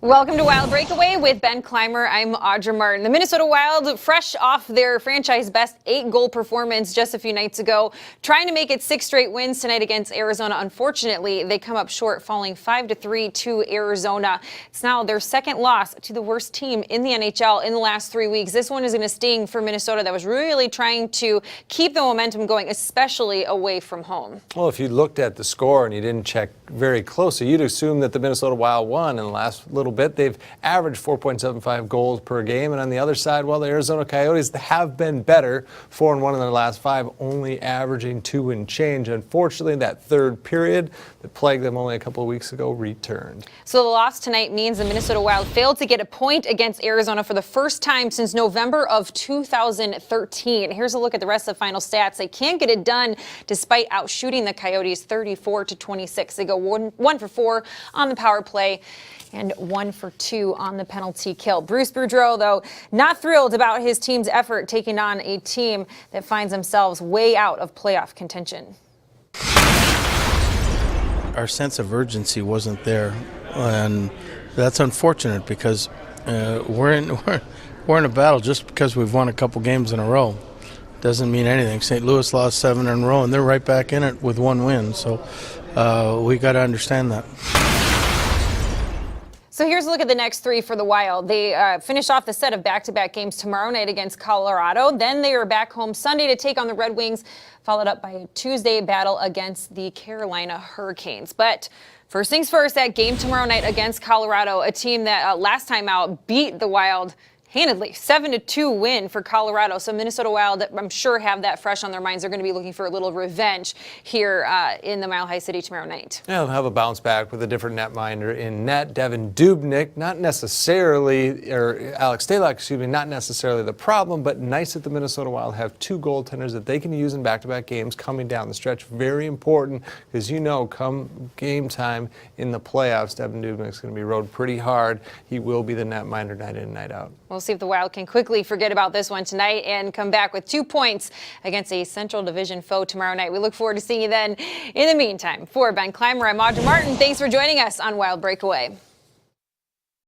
Welcome to Wild Breakaway with Ben Clymer. I'm Audra Martin. The Minnesota Wild, fresh off their franchise best 8-goal performance just a few nights ago, trying to make it 6 straight wins tonight against Arizona. Unfortunately, they come up short, falling 5-3 to Arizona. It's now their second loss to the worst team in the NHL in the last 3 weeks. This one is going to sting for Minnesota that was really trying to keep the momentum going, especially away from home. Well, if you looked at the score and you didn't check very closely, you'd assume that the Minnesota Wild won in the last little bit. They've averaged 4.75 goals per game, and on the other side, well, the Arizona Coyotes have been better, 4-1 in their last 5, only averaging 2 and change. Unfortunately, that third period that plagued them only a couple of weeks ago returned. So the loss tonight means the Minnesota Wild failed to get a point against Arizona for the first time since November of 2013. Here's a look at the rest of the final stats. They can't get it done despite outshooting the Coyotes 34-26. They go 1 for 4 on the power play and 1 for 2 on the penalty kill. Bruce Boudreau, though, not thrilled about his team's effort taking on a team that finds themselves way out of playoff contention. Our sense of urgency wasn't there, and that's unfortunate because we're in a battle. Just because we've won a couple games in a row doesn't mean anything. St. Louis lost 7 in a row, and they're right back in it with 1 win. So we got to understand that. So here's a look at the next 3 for the Wild. They finish off the set of back-to-back games tomorrow night against Colorado. Then they are back home Sunday to take on the Red Wings, followed up by a Tuesday battle against the Carolina Hurricanes. But first things first, that game tomorrow night against Colorado, a team that last time out beat the Wild handedly, 7-2 win for Colorado. So Minnesota Wild, I'm sure, have that fresh on their minds. They're going to be looking for a little revenge here in the Mile High City tomorrow night. Yeah, they'll have a bounce back with a different netminder in net. Devin Dubnyk, not necessarily, or Alex Stalock, excuse me, not necessarily the problem, but nice that the Minnesota Wild have 2 goaltenders that they can use in back-to-back games coming down the stretch. Very important because, you know, come game time in the playoffs, Devin Dubnyk's going to be rode pretty hard. He will be the netminder night in, night out. We'll see if the Wild can quickly forget about this one tonight and come back with 2 points against a Central Division foe tomorrow night. We look forward to seeing you then. In the meantime, for Ben Clymer, I'm Audra Martin. Thanks for joining us on Wild Breakaway.